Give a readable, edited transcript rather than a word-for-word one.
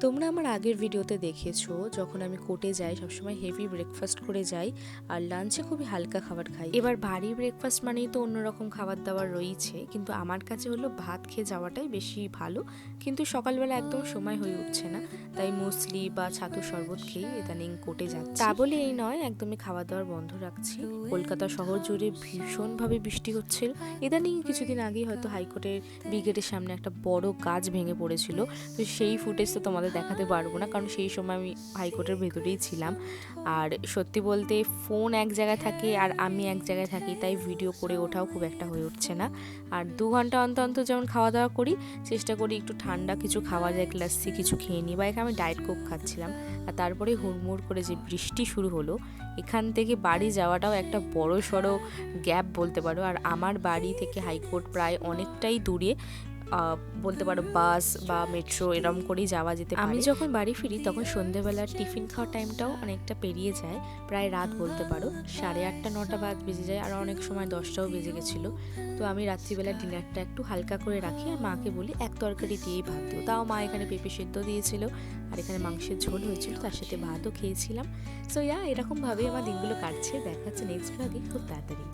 তোমরা আমার আগের ভিডিওতে দেখেছো যখন আমি কোর্টে যাই সবসময় হেভি ব্রেকফাস্ট করে যাই আর লাঞ্চে খুবই হালকা খাবার খাই। এবার ভারী ব্রেকফাস্ট মানেই তো অন্যরকম খাবার দাবার রয়েছে, কিন্তু আমার কাছে হলো ভাত খেয়ে যাওয়াটাই বেশি ভালো। কিন্তু সকালবেলা একদম সময় হয়ে উঠছে না, তাই মুসলি বা ছাতুর শরবত খেয়ে ইদানিং কোর্টে যাচ্ছি। তা বলে এই নয় একদমই খাওয়া দাওয়ার বন্ধ রাখছি। কলকাতা শহর জুড়ে ভীষণভাবে বৃষ্টি হচ্ছিল। ইদানিং কিছুদিন আগেই হয়তো হাইকোর্টের ব্রিগেডের সামনে একটা বড় গাছ ভেঙে পড়েছিল, তো সেই ফুটেজ তো তোমাদের দেখাতে পারবো না, কারণ সেই সময় আমি হাইকোর্টের ভেতরেই ছিলাম। আর সত্যি বলতে ফোন এক জায়গায় থাকে আর আমি এক জায়গায় থাকি, তাই ভিডিও করে ওঠাও খুব একটা হয়ে উঠছে না। আর 2 ঘন্টা অন্তর অন্তর যেমন খাওয়া দাওয়া করি, চেষ্টা করি একটু ঠান্ডা কিছু খাওয়া যায়, লাস্সি কিছু খেয়ে নিই, বা এখানে আমি ডায়েট কোক খাচ্ছিলাম। আর তারপরে হুড়মুড় করে যে বৃষ্টি শুরু হলো, এখান থেকে বাড়ি যাওয়াটাও একটা বড় সড়ো গ্যাপ বলতে পারো। আর আমার বাড়ি থেকে হাইকোর্ট প্রায় অনেকটাই দূরে, বলতে পারো বাস বা মেট্রো এরম করেই যাওয়া যেতে পারে। আমি যখন বাড়ি ফিরি তখন সন্ধ্যেবেলার টিফিন খাওয়ার টাইমটাও অনেকটা পেরিয়ে যায়, প্রায় রাত বলতে পারো 8:30 9টা বাজ বেজে যায়, আর অনেক সময় 10টাও বেজে গেছিলো। তো আমি রাত্রিবেলা ডিনারটা একটু হালকা করে রাখি আর মাকে বলি এক তরকারি দিয়েই ভাত দিও। তাও মা এখানে পেঁপে সেদ্ধ দিয়েছিল আর এখানে মাংসের ঝোল হয়েছিল, তার সাথে ভাতও খেয়েছিলাম। সো এরকমভাবেই আমার দিনগুলো কাটছে। দেখা যাচ্ছে নেক্সট ব্লগে খুব তাড়াতাড়ি।